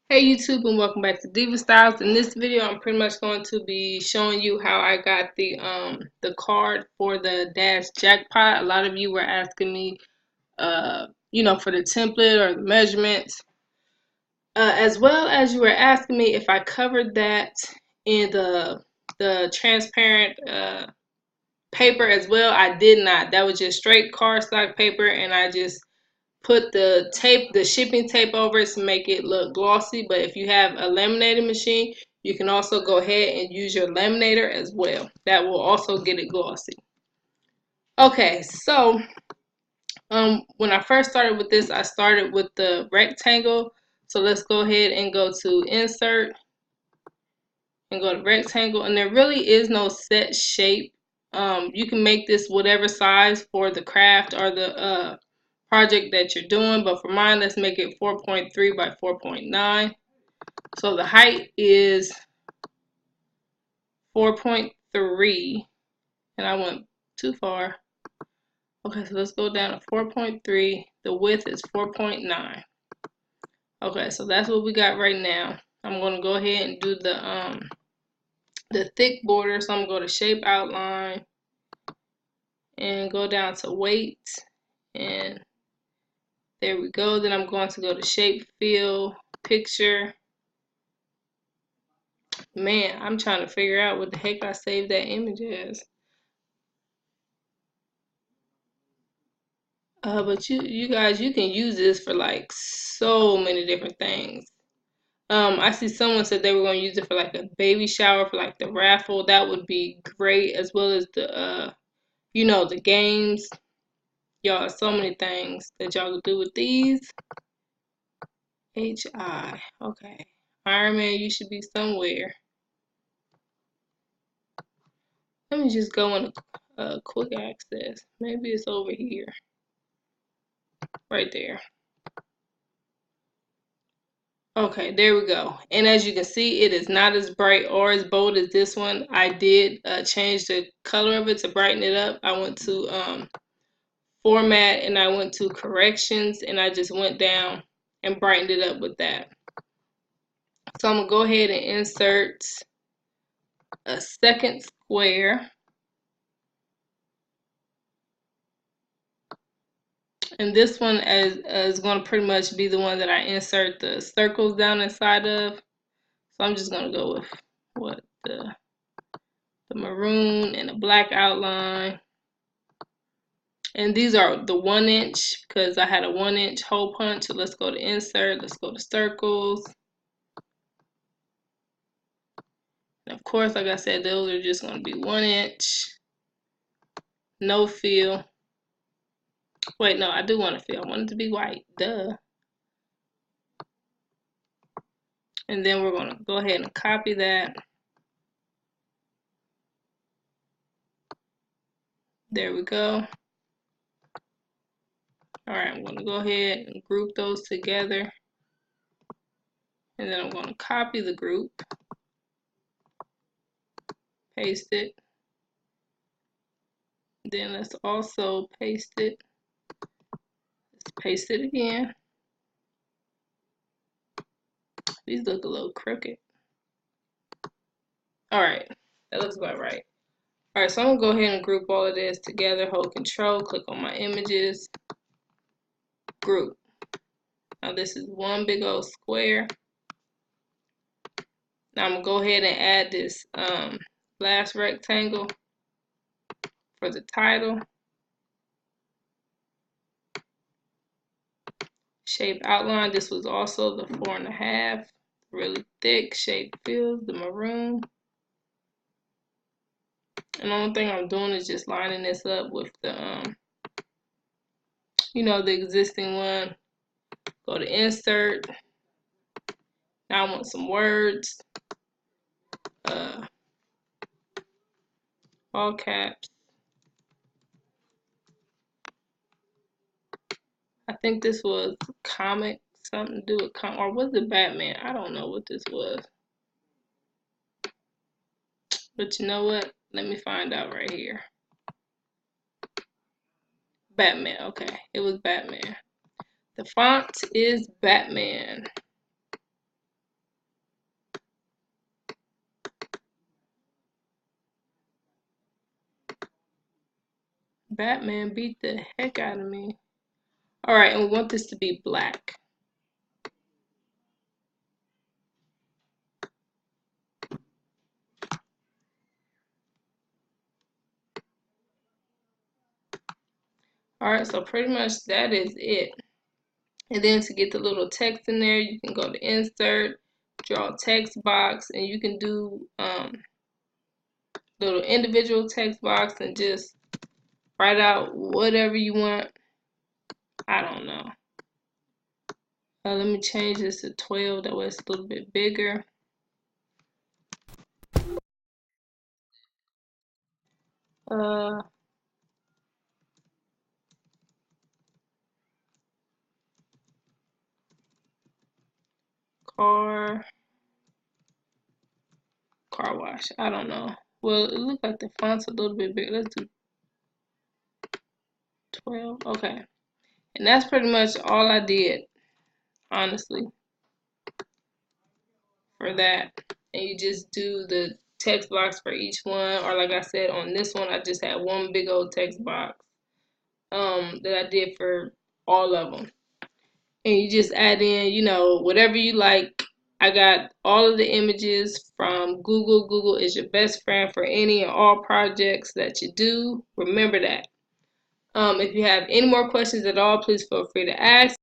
Hey YouTube, and welcome back to Diva Styles. In this video, I'm pretty much going to be showing you how I got the card for the Dash Jackpot. A lot of you were asking me for the template or the measurements, as well as you were asking me if I covered that in the transparent paper as well. I did not. That was just straight cardstock paper, and I just put the shipping tape over it to make it look glossy. But if you have a laminating machine, you can also go ahead and use your laminator as well. That will also get it glossy. Okay, so when I first started with this, I started with the rectangle. So let's go ahead and go to insert and go to rectangle, and there really is no set shape. You can make this whatever size for the craft or the project that you're doing, but for mine, let's make it 4.3 by 4.9. So the height is 4.3, and I went too far. Okay, so let's go down to 4.3. The width is 4.9. Okay, so that's what we got right now. I'm going to go ahead and do the thick border. So I'm going to go to shape outline and go down to weight, and there we go. Then I'm going to go to shape fill picture. Man, I'm trying to figure out what the heck I saved that image as. But you guys, you can use this for like so many different things. I see someone said they were going to use it for like a baby shower, for like the raffle. That would be great, as well as the games. Y'all, so many things that y'all can do with these. HI. Okay. Iron Man, you should be somewhere. Let me just go in a quick access. Maybe it's over here. Right there. Okay, there we go. And as you can see, it is not as bright or as bold as this one. I did change the color of it to brighten it up. I went to format, and I went to corrections, and I just went down and brightened it up with that. So I'm going to go ahead and insert a second square. And this one is going to pretty much be the one that I insert the circles down inside of. So I'm just going to go with the maroon and a black outline. And these are the 1 inch because I had a 1 inch hole punch. So let's go to insert. Let's go to circles. And of course, like I said, those are just going to be 1 inch. No fill. Wait, no, I do want to fill. I want it to be white. Duh. And then we're going to go ahead and copy that. There we go. Alright, I'm going to go ahead and group those together. And then I'm going to copy the group. Paste it. Then let's also paste it. Let's paste it again. These look a little crooked. Alright, that looks about right. Alright, so I'm going to go ahead and group all of this together. Hold Control, click on my images, group. Now this is one big old square. Now I'm going to go ahead and add this last rectangle for the title. Shape outline, this was also the 4.5. Really thick. Shape fills, the maroon. And the only thing I'm doing is just lining this up with the the existing one. Go to insert. Now I want some words. All caps. I think this was comic, something to do with comic, or was it Batman? I don't know what this was. But you know what? Let me find out right here. Batman, okay. It was Batman. The font is Batman. Batman beat the heck out of me. Alright, and we want this to be black. Alright, so pretty much that is it. And then to get the little text in there, you can go to insert, draw text box, and you can do little individual text box and just write out whatever you want. I don't know. Let me change this to 12, that way it's a little bit bigger. Car wash. I don't know. Well, it looks like the font's a little bit big. Let's do 12. Okay. And that's pretty much all I did, honestly, for that. And you just do the text box for each one. Or like I said, on this one, I just had one big old text box that I did for all of them. And you just add in, you know, whatever you like. I got all of the images from Google. Google is your best friend for any and all projects that you do. Remember that. If you have any more questions at all, please feel free to ask.